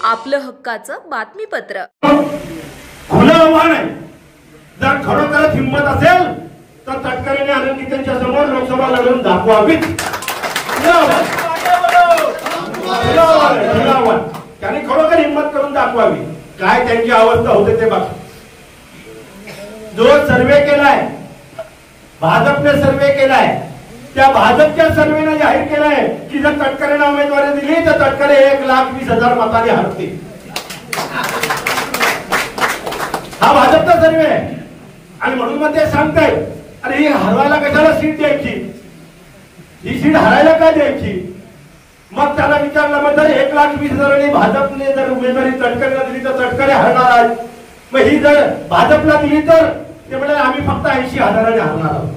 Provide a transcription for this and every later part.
आपलं हक्काचं बातमीपत्र. खुलं आव्हान आहे. जर खरोखरच हिंमत असेल तर तटकरेने आनंदीतांच्या समोर लोकसभा लढवून दाखवावीत. त्यांनी खरोखर हिंमत करून दाखवावी. काय त्यांची अवस्था होते ते बघा. जो सर्वे केलाय, भाजपने सर्वे केलाय, त्या भाजपच्या सर्वेने जाहीर केलाय की जर तटकरेंना उमेदवारी दिली तर तटकरे 1,20,000 मतांनी हरतील. हा भाजपचा सर्वे आहे. आणि म्हणून मग ते सांगतायत अरे ही हरवायला कशाला सीट द्यायची, ही सीट हरायला काय द्यायची. मग त्याला विचारलं मग जर 1,20,000 भाजपने जर उमेदवारी तटकरेला दिली तर तटकरे हरणार आहेत, मग ही जर भाजपला दिली तर ते म्हणाले आम्ही फक्त 80,000 हरणार आहोत.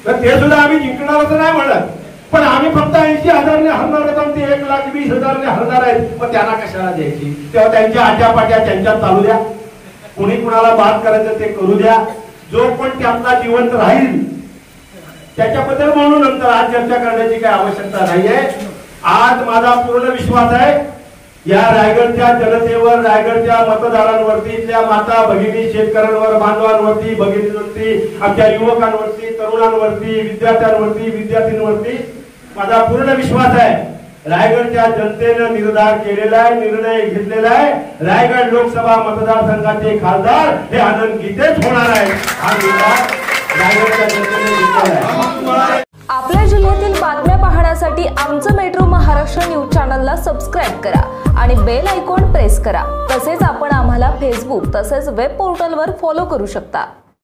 तर ते सुद्धा आम्ही जिंकणार असं नाही म्हणत, पण आम्ही फक्त 80,000 हरणार आहोत, ते 1,20,000 हरणार आहेत. मग त्यांना कशाला द्यायची. तेव्हा त्यांच्या आट्यापाट्या त्यांच्यात चालू द्या. कुणी कुणाला बाद करायचं ते करू द्या. जो पण त्यातला जिवंत राहील त्याच्याबद्दल म्हणून नंतर आज चर्चा करण्याची काही आवश्यकता नाहीये. आज माझा पूर्ण विश्वास आहे या रायगडच्या जनतेवर, रायगडच्या मतदारांवरती, इथल्या माता भगिनी, शेतकऱ्यांवर, बांधवांवरती, भगिनींवरती, आमच्या युवकांवरती, तरुणांवरती, विद्यार्थ्यांवरती, विद्यार्थींवरती माझा पूर्ण विश्वास आहे. रायगडच्या जनतेने निर्धार केलेला आहे, निर्णय घेतलेला आहे. रायगड लोकसभा मतदारसंघाचे खासदार हे आनंद गीतेच होणार आहे. हा निर्धार रायगडच्या जनतेने घेतलेला आहे. आपल्या जिल्ह्यातील बातम्या पाहण्यासाठी आमचं मेट्रो महाराष्ट्र न्यूज चॅनलला सबस्क्राईब करा आणि बेल आयकॉन प्रेस करा. तसेच आपण आम्हाला फेसबुक तसेच वेब पोर्टलवर फॉलो करू शकता.